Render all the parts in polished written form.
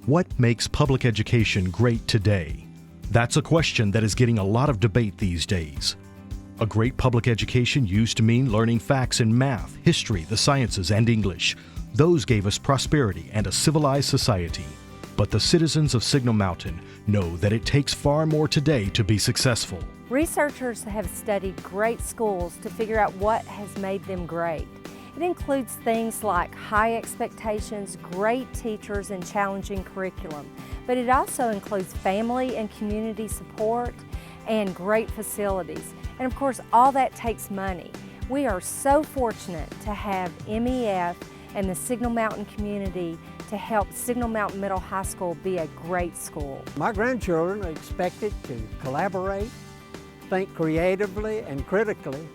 What makes public education great today? That's a question that is getting a lot of debate these days. A great public education used to mean learning facts in math, history, the sciences, and English. Those gave us prosperity and a civilized society. But the citizens of Signal Mountain know that it takes far more today to be successful. Researchers have studied great schools to figure out what has made them great. It includes things like high expectations, great teachers, and challenging curriculum. But it also includes family and community support and great facilities. And of course, all that takes money. We are so fortunate to have MEF and the Signal Mountain community to help Signal Mountain Middle High School be a great school. My grandchildren are expected to collaborate, think creatively and critically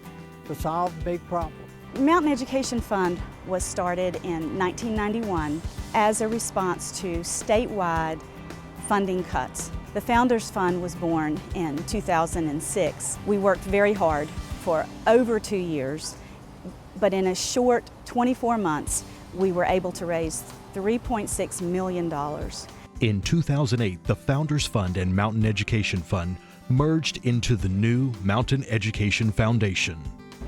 to solve big problems. Mountain Education Fund was started in 1991 as a response to statewide funding cuts. The Founders Fund was born in 2006. We worked very hard for over 2 years, but in a short 24 months, we were able to raise $3.6 million. In 2008, the Founders Fund and Mountain Education Fund merged into the new Mountain Education Foundation.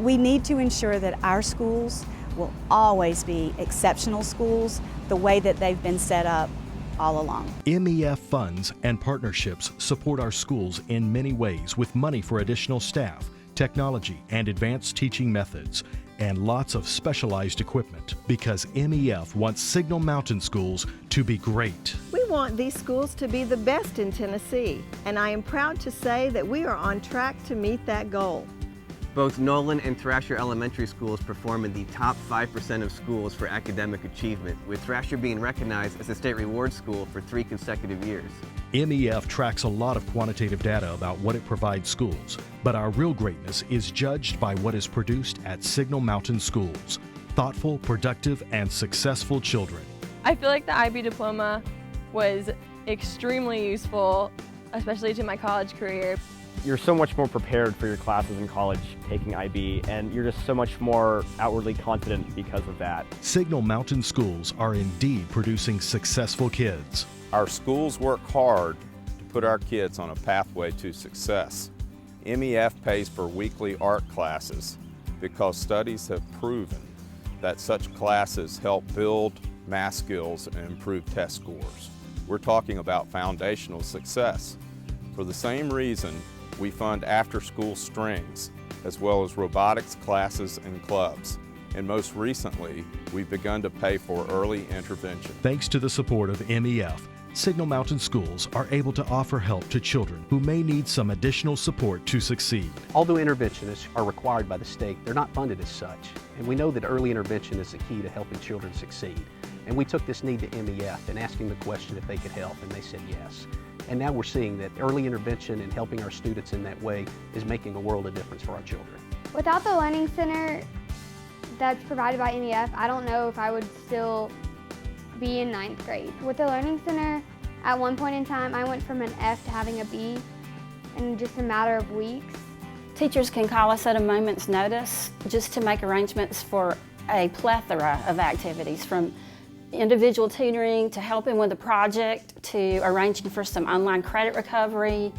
We need to ensure that our schools will always be exceptional schools the way that they've been set up all along. MEF funds and partnerships support our schools in many ways with money for additional staff, technology, and advanced teaching methods, and lots of specialized equipment, because MEF wants Signal Mountain schools to be great. We want these schools to be the best in Tennessee, and I am proud to say that we are on track to meet that goal. Both Nolan and Thrasher Elementary Schools perform in the top 5% of schools for academic achievement, with Thrasher being recognized as a state reward school for 3 consecutive years. MEF tracks a lot of quantitative data about what it provides schools, but our real greatness is judged by what is produced at Signal Mountain Schools. Thoughtful, productive, and successful children. I feel like the IB diploma was extremely useful, especially to my college career. You're so much more prepared for your classes in college taking IB, and you're just so much more outwardly confident because of that. Signal Mountain Schools are indeed producing successful kids. Our schools work hard to put our kids on a pathway to success. MEF pays for weekly art classes because studies have proven that such classes help build math skills and improve test scores. We're talking about foundational success. For the same reason, we fund after-school strings, as well as robotics classes and clubs. And most recently, we've begun to pay for early intervention. Thanks to the support of MEF, Signal Mountain Schools are able to offer help to children who may need some additional support to succeed. Although interventionists are required by the state, they're not funded as such. And we know that early intervention is the key to helping children succeed. And we took this need to MEF and asking the question if they could help, and they said yes. And now we're seeing that early intervention and helping our students in that way is making a world of difference for our children. Without the Learning Center that's provided by MEF, I don't know if I would still be in 9th grade. With the Learning Center, at one point in time, I went from an F to having a B in just a matter of weeks. Teachers can call us at a moment's notice just to make arrangements for a plethora of activities, from individual tutoring to helping with a project to arranging for some online credit recovery.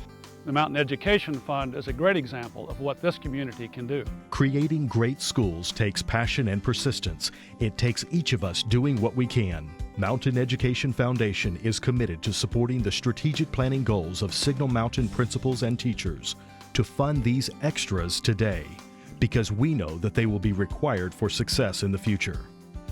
The Mountain Education Fund is a great example of what this community can do. Creating great schools takes passion and persistence. It takes each of us doing what we can. Mountain Education Foundation is committed to supporting the strategic planning goals of Signal Mountain principals and teachers to fund these extras today, because we know that they will be required for success in the future.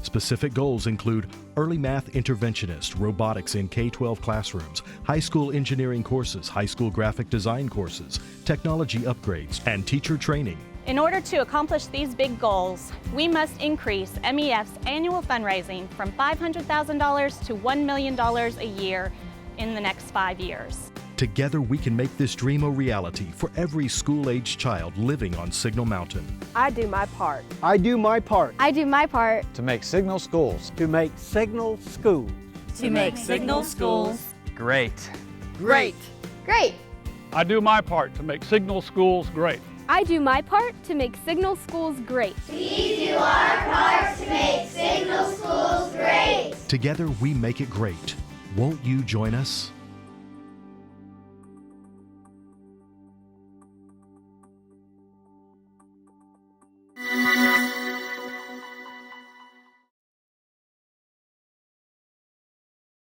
Specific goals include early math interventionist, robotics in K-12 classrooms, high school engineering courses, high school graphic design courses, technology upgrades, and teacher training. In order to accomplish these big goals, we must increase MEF's annual fundraising from $500,000 to $1 million a year in the next 5 years. Together we can make this dream a reality for every school-aged child living on Signal Mountain. I do my part. I do my part. I do my part. To make Signal schools. To make Signal schools. To make Signal schools great. Great. Great. I do my part to make Signal schools great. I do my part to make Signal schools great. We do our part to make Signal schools great. Together we make it great. Won't you join us?